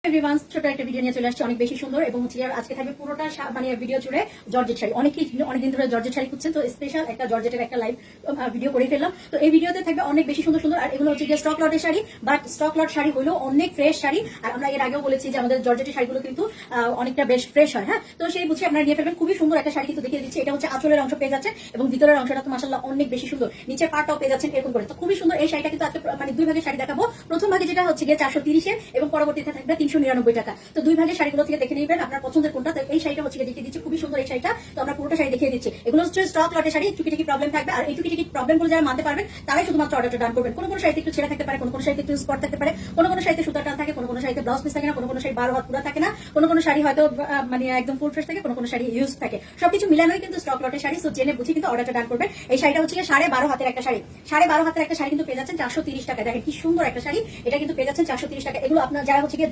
Everyone, ছোট একটা video নিয়ে চলে আসছে, অনেক বেশি সুন্দর এবং আজকে থাকবে পুরোটা মানে ভিডিও জুড়ে জর্জেট শাড়ি। অনেকদিন ধরে জর্জেট শাড়ি খুঁজছেন, তো স্পেশাল একটা জর্জেটের একটা লাইভ ভিডিও করে ফেললাম। তো এই ভিডিওতে থাকবে অনেক বেশি সুন্দর সুন্দর, আর এগুলো হচ্ছে গিয়ে স্টক লটের sari, but stock lot sari হলেও অনেক ফ্রেশ শাড়ি। আর আমরা এর আগেও বলেছি যে আমাদের জর্জেটের শাড়িগুলো কিন্তু অনেকটা বেশ ফ্রেশ হয়। হ্যাঁ, তো সেই বুঝে আপনারা নিয়ে ফেলবেন। খুবই সুন্দর একটা শাড়ি কিন্তু দেখিয়ে দিচ্ছি। এটা হচ্ছে আঁচলের অংশ পেয়ে যাচ্ছে এবং ভিতরের অংশটা তো মাশাআল্লাহ অনেক বেশি সুন্দর, নিচের পাটটাও পেয়ে যাচ্ছেন এরকম করে। তো খুবই সুন্দর এই শাড়িটা কিন্তু আজকে মানে দুই ভাগের শাড়ি দেখাবো। প্রথম ভাগে যেটা হচ্ছে গিয়ে 430 এবং পরবর্তীতে থাকবে 399 টাকা। তো দুই ভাগের শাড়িগুলো থেকে দেখে নেবেন আপনার পছন্দের কোনটা। তো এই শাড়িটা হচ্ছে দেখিয়ে দিচ্ছি, খুবই সুন্দর এই শাড়িটা। তো আমরা পুরোটা শাড়ি দেখিয়ে দিচ্ছি। এগুলো হচ্ছে স্টক লটের শাড়ি, টুকিটাকি প্রবলেম থাকবে, আর এই টুকিটাকি প্রবলেম গুলো যারা মানতে পারবেন তারাই শুধুমাত্র অর্ডারটা ডান করবেন। কোনো শাড়িতে একটু ছেঁড়া থাকতে পারে, কোনো শাড়িতে একটু স্পট থাকতে পারে, কোনো শাড়িতে সুতা টান থাকে, কোনো শাড়িতে ব্লাউজ পিস থাকে না, কোনো শাড়ি 12 হাত পুরা থাকে না, কোনো শাড়ি হয়তো মানে একদম ফুল ফ্রেশ থাকে, কোনো শাড়ি ইউজ থাকে। সবকিছু মিলানোই কিন্তু স্টক লটের শাড়ি। তো জেনে বুঝে কিন্তু অর্ডারটা ডান করবেন। এই শাড়িটা হচ্ছে 12.5 হাতের একটা শাড়ি। 12.5 হাতের একটা শাড়ি কিন্তু পেয়ে যাচ্ছেন 430 টাকা। দেখেন কি সুন্দর একটা শাড়ি, এটা কিন্তু পেয়ে যাচ্ছেন 430 টাকা। এগুলো আপনার যারা হচ্ছে গিয়ে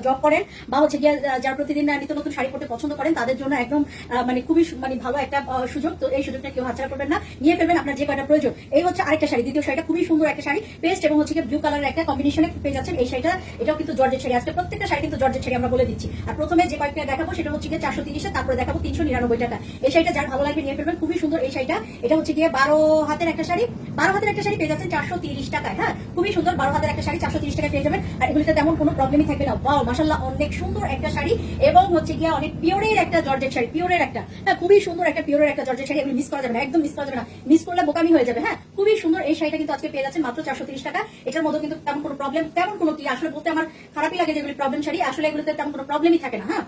জব করেন বা হচ্ছে গিয়ে যারা প্রতিদিন নিত্য নতুন শাড়ি পরতে পছন্দ করেন তাদের জন্য একদম মানে খুবই মানে ভালো একটা সুযোগ। তো এই সুযোগটা কেউ হাতছাড়া করবেন না, নিয়ে ফেলবেন আপনার যে কয়টা প্রয়োজন। এই হচ্ছে আরেকটা শাড়ি, দ্বিতীয় শাড়িটা খুবই সুন্দর একটা শাড়ি, পেস্ট এবং হচ্ছে ব্লু কালারের একটা কম্বিনেশনে পেয়ে যাচ্ছেন এই শাড়িটা। এটাও কিন্তু জর্জেট শাড়ি। আজকে প্রত্যেকটা শাড়ি কিন্তু জর্জেট শাড়ি আমরা বলে দিচ্ছি। আর প্রথমে যে কয়েকটা দেখাবো সেটা হচ্ছে গিয়ে 430, তারপরে দেখাবো 399 টাকা। এই শাড়িটা যার ভালো লাগবে নিয়ে ফেলবেন, খুবই সুন্দর এই শাড়িটা। এটা হচ্ছে গিয়ে 12 হাতের একটা শাড়ি। 12 হাতের একটা শাড়ি পেয়ে যাচ্ছেন 430 টাকায়। হ্যাঁ, খুবই সুন্দর 12 হাতের একটা শাড়ি 430 টাকা পেয়ে যাবেন। আর এগুলিতে তেমন কোনো প্রবলেমই থাকবে না। ওয়াও, মাশাআল্লাহ অনেক সুন্দর একটা শাড়ি এবং হচ্ছে গিয়ে অনেক পিওরের একটা জর্জেট শাড়ি, পিওরের একটা, হ্যাঁ খুবই সুন্দর একটা পিওরের একটা জর্জেট শাড়ি। এগুলো মিস করা যাবে না, একদম মিস করা যাবে না, মিস করলে বোকামি হয়ে যাবে। হ্যাঁ, খুবই সুন্দর এই শাড়িটা কিন্তু আজকে পেয়ে যাচ্ছেন মাত্র 430 টাকা। এটার মধ্যে কিন্তু তেমন কোনো প্রবলেম, তেমন কোনো কি আসলে বলতে আমার খারাপই লাগে যেগুলি প্রবলেম শাড়ি, আসলে এগুলোতে তেমন কোনো প্রবলেমই থাকে না। হ্যাঁ,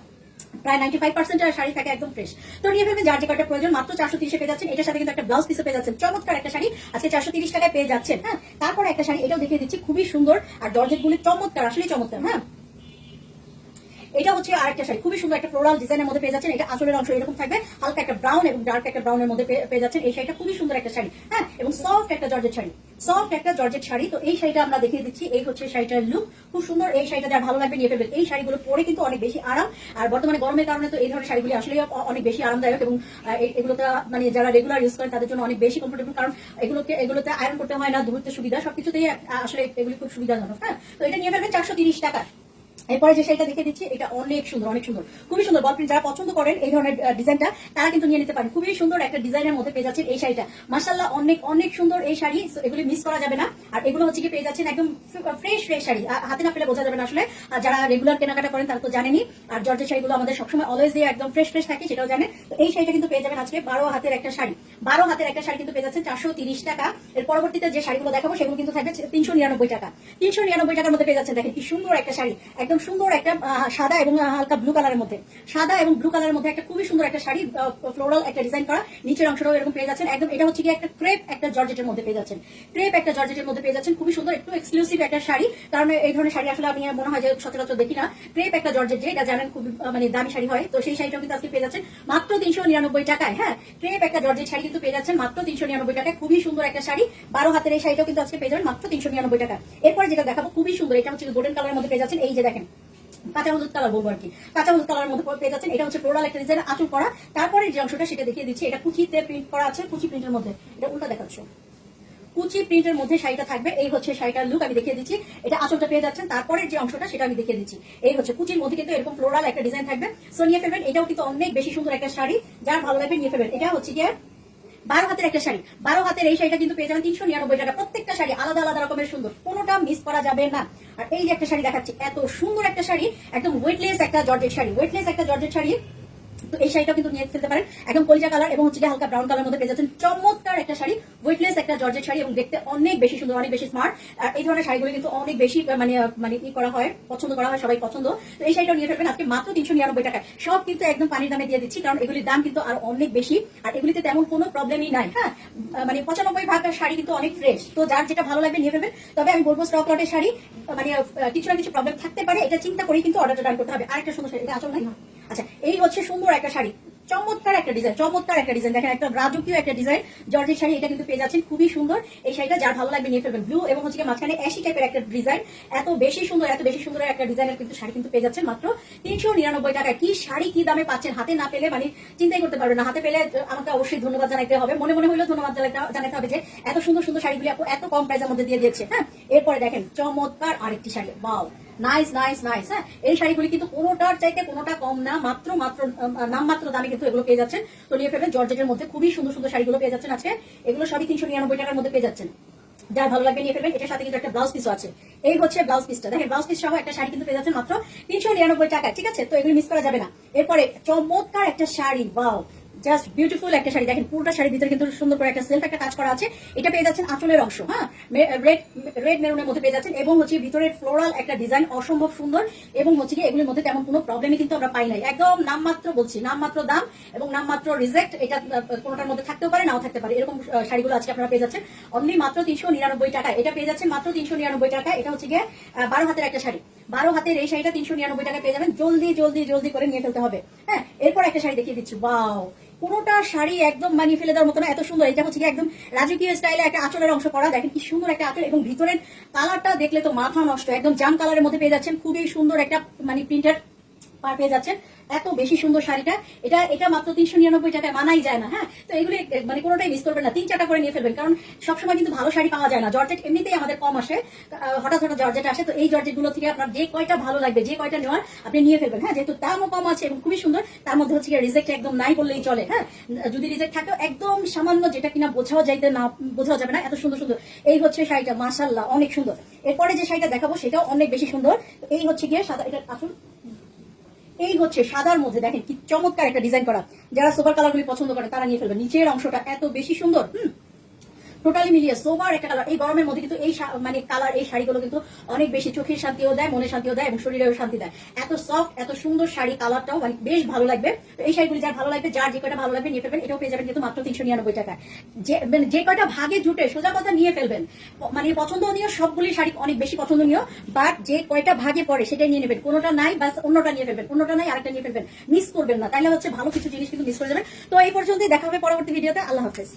প্রায় 95% শাড়ি থাকে একদম ফ্রেশ। তো নিয়ে ফেলবেন যার যে কয়টা প্রয়োজন, মাত্র 430 পেয়ে যাচ্ছেন। এটার সাথে কিন্তু একটা ব্লাউজ পিসও পেয়ে যাচ্ছেন। চমৎকার একটা শাড়ি আজকে 430 টাকায় পেয়ে যাচ্ছেন। হ্যাঁ, তারপরে একটা শাড়ি এটাও দেখিয়ে দিচ্ছি, খুবই সুন্দর আর জর্জেট গুলি চমৎকার, আসলেই চমৎকার। হ্যাঁ, এটা হচ্ছে আরেকটা শাড়ি, খুবই সুন্দর একটা ফ্লোরাল ডিজাইনের মধ্যে পেয়ে যাচ্ছেন। এটা আঁচলের অংশ এরকম থাকবে, হালকা একটা ব্রাউন এবং ডার্ক একটা ব্রাউনের মধ্যে পেয়ে যাচ্ছেন। এই শাড়িটা খুবই সুন্দর একটা শাড়ি। হ্যাঁ, এবং সফট একটা জর্জেট শাড়ি, সফট একটা জর্জেট শাড়ি। তো এই শাড়িটা আমরা দেখিয়ে দিচ্ছি। এই হচ্ছে শাড়িটার লুক, খুব সুন্দর। এই শাড়িটা যার ভালো লাগবে নিয়ে ফেলবেন। এই শাড়িগুলো পরে কিন্তু অনেক বেশি আরাম, আর বর্তমানে গরমের কারণে তো এই ধরনের শাড়িগুলি আসলে অনেক বেশি আরামদায়ক এবং এগুলোতে মানে যারা রেগুলার ইউজ করেন তাদের জন্য অনেক বেশি কমফোর্টেবল, কারণ এগুলোতে আয়রন করতে হয় না, ধুতে সুবিধা, সবকিছুতেই আসলে এগুলি খুব সুবিধাজনক। হ্যাঁ, তো এটা নিয়ে ফেলবেন 430 টাকা। এরপরে যে শাড়িটা দেখে দিচ্ছি, এটা অনেক সুন্দর, অনেক সুন্দর, খুবই সুন্দর। বল প্রিন্ট যারা পছন্দ করেন এই ধরনের ডিজাইনটা, তারা কিন্তু নিয়ে নিতে পারেন। খুবই সুন্দর একটা ডিজাইনের মধ্যে পেয়ে যাচ্ছেন এই শাড়িটা। মাশাআল্লাহ অনেক অনেক সুন্দর এই শাড়ি, এগুলি মিস করা যাবে না। আর এগুলো হচ্ছে কি পেয়ে যাচ্ছেন একদম ফ্রেশ ফ্রেশ শাড়ি, হাতে না পেলে বোঝা যাবে না আসলে। আর যারা রেগুলার কেনাকাটা করেন তারা তো জানেনই। আর জর্জেট শাড়িগুলো আমাদের সবসময় অলওয়েজ দিয়ে একদম ফ্রেশ ফ্রেশ থাকে, সেটাও জানে। তো এই শাড়িটা কিন্তু পেয়ে যাবেন আজকে 12 হাতের একটা শাড়ি। 12 হাতের একটা শাড়ি কিন্তু পেয়ে যাচ্ছেন 430 টাকা। এর পরবর্তীতে যে শাড়িগুলো দেখাবো সেগুলো কিন্তু থাকবে 399 টাকা। 399 টাকার মধ্যে পেয়ে যাচ্ছেন। দেখেন কি সুন্দর একটা শাড়ি, একদম সুন্দর একটা সাদা এবং হালকা ব্লু কালারের মধ্যে, সাদা এবং ব্লু কালারের মধ্যে একটা খুবই সুন্দর একটা শাড়ি, ফ্লোরাল একটা ডিজাইন করা, নিচের অংশটাও এরকম পেয়ে যাচ্ছেন একদম। এটা হচ্ছে কি একটা ক্রেপ একটা জর্জেটের মধ্যে পেয়ে যাচ্ছেন, ক্রেপ একটা জর্জেটের মধ্যে পেয়ে যাচ্ছেন। খুবই সুন্দর, একটু এক্সক্লুসিভ একটা শাড়ি, কারণ এই ধরনের শাড়ি আসলে আমি মনে হয় যে সচরাচর দেখি না। ক্রেপ একটা জর্জেট, যেটা জানেন খুব মানে দামি শাড়ি হয়, তো সেই শাড়িটাও কিন্তু আজকে পেয়ে যাচ্ছেন মাত্র 399 টাকায়। হ্যাঁ, ক্রেপ একটা জর্জেট শাড়ি কিন্তু পেয়ে যাচ্ছেন মাত্র 399 টাকায়। খুবই সুন্দর একটা শাড়ি, 12 হাতের এই শাড়িটাও কিন্তু আজকে পেয়ে যাবেন মাত্র 399 টাকা। এরপরে যেটা দেখাবো খুবই সুন্দর, এটা হচ্ছে গোল্ডেন কালারের মধ্যে পেয়ে যাচ্ছেন। এই যে দেখেন কাঁচা হলুদ কালার বলবো আর কি, কাঁচা হলুদ কালারের মধ্যে পেয়ে যাচ্ছেন। এটা হচ্ছে ফ্লোরাল একটা ডিজাইন, আঁচল করা। তারপরে যে অংশটা সেটা দেখিয়ে দিচ্ছি, এটা কুচিতে প্রিন্ট করা আছে, কুচি প্রিন্টের মধ্যে, এটা উল্টা দেখাচ্ছ, কুচি প্রিন্টের মধ্যে শাড়িটা থাকবে। এই হচ্ছে শাড়িটার লুক, আমি দেখিয়ে দিচ্ছি। এটা আঁচলটা পেয়ে যাচ্ছেন, তারপরে যে অংশটা সেটা আমি দেখিয়ে দিচ্ছি। এই হচ্ছে কুচির মধ্যে কিন্তু এরকম ফ্লোরাল একটা ডিজাইন থাকবে। সো নিয়ে ফেলবেন, এটাও কিন্তু অনেক বেশি সুন্দর একটা শাড়ি, যার ভালো লাগবে নিয়ে ফেলবেন। এটা হচ্ছে গিয়ে 12 হাতের একটা শাড়ি। 12 হাতের এই শাড়িটা কিন্তু পেয়ে যাবেন 399 টাকা। প্রত্যেকটা শাড়ি আলাদা আলাদা রকমের সুন্দর, কোনোটা মিস করা যাবে না। আর এই যে একটা শাড়ি দেখাচ্ছি, এত সুন্দর একটা শাড়ি, একদম ওয়েটলেস একটা জর্জেট শাড়ি, ওয়েটলেস একটা জর্জেট শাড়ি। তো এই শাড়িটা কিন্তু নিয়ে ফেলতে পারেন, একদম কলিজা কালার এবং হচ্ছে হালকা ব্রাউন কালার মধ্যে পেয়ে যাচ্ছেন। চমৎকার একটা শাড়ি, ওয়েটলেস একটা জর্জেট শাড়ি এবং দেখতে অনেক বেশি সুন্দর, অনেক বেশি স্মার্ট। আর এই ধরনের শাড়িগুলো কিন্তু অনেক বেশি মানে ই করা হয়, পছন্দ করা হয়, সবাই পছন্দ। তো এই শাড়িটা নিয়ে ফেলবেন আজকে মাত্র 399 টাকায়। সব কিন্তু একদম পানির দামে দিয়ে দিচ্ছি, কারণ এগুলির দাম কিন্তু আর অনেক বেশি, আর এগুলিতে তেমন কোনো প্রবলেমই নাই। হ্যাঁ, মানে 95% শাড়ি কিন্তু অনেক ফ্রেশ। তো যার যেটা ভালো লাগবে নিয়ে ফেলবেন। তবে আমি বলবো স্টক লটের শাড়ি মানে কিছু না কিছু প্রবলেম থাকতে পারে, এটা চিন্তা করেই কিন্তু অর্ডারটা ডান করতে হবে। আরেকটা সুন্দর শাড়ি, এটা আসল নাই। আচ্ছা, এই হচ্ছে সুন্দর একটা শাড়ি, চমৎকার একটা ডিজাইন, চমৎকার একটা ডিজাইন, দেখেন একটা রাজকীয় একটা ডিজাইন জর্জেট শাড়ি। এটা কিন্তু পেয়ে যাচ্ছেন খুবই সুন্দর এই শাড়িটা, যার ভালো লাগবে নিয়ে ফেলবেন। ব্লু এবং হচ্ছে মাঝখানে অ্যাশি টাইপের একটা ডিজাইন, এত বেশি সুন্দর, এত বেশি সুন্দর একটা ডিজাইনের কিন্তু শাড়ি কিন্তু পেয়ে যাচ্ছেন মাত্র 399 টাকায়। কি শাড়ি, কি দামে পাচ্ছেন, হাতে না পেলে মানে চিন্তাই করতে পারবেন না। হাতে পেলে আমাকে অবশ্যই ধন্যবাদ জানাতে হবে, মনে মনে হইলেও ধন্যবাদ জানাতে হবে যে এত সুন্দর সুন্দর শাড়িগুলি এত কম প্রাইসের মধ্যে দিয়ে দিয়েছে। হ্যাঁ, এরপরে দেখেন চমৎকার আরেকটি sari, wow, nice nice nice. হ্যাঁ, এই শাড়িগুলি কিন্তু কোনোটার চাইতে কোনোটা কম না, মাত্র মাত্র নামমাত্র দামে কিন্তু এগুলো পেয়ে যাচ্ছেন। তো নিয়ে ফেলবেন, জর্জেটের মধ্যে খুবই সুন্দর সুন্দর শাড়িগুলো পেয়ে যাচ্ছেন আজকে। এগুলো সবই 399 টাকার মধ্যে পেয়ে যাচ্ছেন। যার ভালো লাগবে নিয়ে ফেলবেন। এটার সাথে কিন্তু একটা ব্লাউজ পিসও আছে। এই হচ্ছে ব্লাউজ পিসটা, দেখেন ব্লাউজ পিস সহ একটা শাড়ি কিন্তু পেয়ে যাচ্ছেন মাত্র 399 টাকা। ঠিক আছে, তো এগুলো মিস করা যাবে না। এরপরে চমৎকার একটা শাড়ি, ওয়াও, জাস্ট বিউটিফুল একটা শাড়ি। দেখেন পুরোটা শাড়ির ভিতরে কিন্তু সুন্দর করে একটা সেলফ একটা কাজ করা আছে। এটা পেয়ে যাচ্ছেন আঁচলের অংশ, হ্যাঁ, রেড মেরুনের মধ্যে পেয়ে যাচ্ছেন, এবং হচ্ছে ভিতরের ফ্লোরাল একটা ডিজাইন অসম্ভব সুন্দর। এবং হচ্ছে কি এগুলোর মধ্যে তেমন কোনো প্রবলেমই কিন্তু আমরা পাই নাই, একদম নামমাত্র বলছি, নামমাত্র দাম এবং নামমাত্র রিজেক্ট। এটা কোনোটার মধ্যে থাকতেও পারে, নাও থাকতে পারে। এরকম শাড়িগুলো আজকে আপনারা পেয়ে যাচ্ছেন অনলি মাত্র 399 টাকা। এটা পেয়ে যাচ্ছেন মাত্র 399 টাকা। এটা হচ্ছে গিয়ে 12 হাতের একটা শাড়ি, 12 হাতের এই শাড়িটা 399 টাকা পেয়ে যাবেন। জলদি জলদি জলদি করে নিয়ে ফেলতে হবে। হ্যাঁ, এরপর একটা শাড়ি দেখিয়ে দিচ্ছি, ওয়াও, পুরোটা শাড়ি একদম মানিয়ে ফেলে দেওয়ার মতো না, এত সুন্দর। এটা হচ্ছে কি একদম রাজকীয় স্টাইলে একটা আঁচলের অংশ করা, দেখেন কি সুন্দর একটা আঁচল, এবং ভিতরের কালারটা দেখলে তো মাথা নষ্ট, একদম জাম কালারের মধ্যে পেয়ে যাচ্ছেন। খুবই সুন্দর একটা মানে প্রিন্টের পার পেয়ে যাচ্ছেন। এত বেশি সুন্দর শাড়িটা, এটা মাত্র 399 টাকায় মানাই যায় না। হ্যাঁ, তো এগুলি মানে কোনোটাই মিস করবেন না, 3-4টা করে নিয়ে ফেলবেন, কারণ সবসময় কিন্তু ভালো শাড়ি পাওয়া যায় না। জর্জেট এমনিতেই আমাদের কম আসে, হঠাৎ হঠাৎ জর্জেট আসে। তো এই জর্জেট গুলো থেকে আপনার যে কয়টা ভালো লাগবে, যে কয়টা নেওয়ার আপনি নিয়ে ফেলবেন। হ্যাঁ, যেহেতু দামও কম আছে এবং খুবই সুন্দর, তার মধ্যে হচ্ছে রিজেক্ট একদম নাই বললেই চলে। হ্যাঁ, যদি রিজেক্ট থাকে একদম সামান্য, যেটা কিনা বোঝাও যাবে না, এত সুন্দর সুন্দর। এই হচ্ছে শাড়িটা, মাশাআল্লাহ অনেক সুন্দর। এরপরে যে শাড়িটা দেখাবো সেটাও অনেক বেশি সুন্দর। এই হচ্ছে গিয়ে সাদা, এটা আসুন, এই হচ্ছে সাদার মধ্যে দেখেন কি চমৎকার একটা ডিজাইন করা। যারা সোবার কালারগুলি পছন্দ করে তারা নিয়ে ফেলবেন। নিচের অংশটা এত বেশি সুন্দর, টোটালি মিলিয়ে সোবার একটা কালার। এই গরমের মধ্যে কিন্তু এই মানে কালার, এই শাড়িগুলো কিন্তু অনেক বেশি চোখের শান্তিও দেয়, মনের শান্তিও দেয় এবং শরীরেও শান্তি দেয়। এত সফট, এত সুন্দর শাড়ি, কালারটাও মানে বেশ ভালো লাগবে। তো এই শাড়িগুলি যার ভালো লাগবে, যার যে কয়টা ভালো লাগবে নিয়ে ফেলবেন। এটাও পেয়ে যাবেন কিন্তু মাত্র 399 টাকায়। যে কয়টা ভাগে জুটে সোজা কথা নিয়ে ফেলবেন। মানে পছন্দনীয় সবগুলি শাড়ি অনেক বেশি পছন্দনীয়, বাট যে কয়টা ভাগে পড়ে সেটাই নিয়ে নেবেন। কোনোটা নাই বাস অন্যটা নিয়ে ফেলবেন, অন্যটা নাই আরেকটা নিয়ে ফেলবেন, মিস করবেন না, তাইলে হচ্ছে ভালো কিছু জিনিস কিন্তু মিস করে যাবেন। তো এই পর্যন্তই, দেখা হবে পরবর্তী ভিডিওতে। আল্লাহ হাফেজ।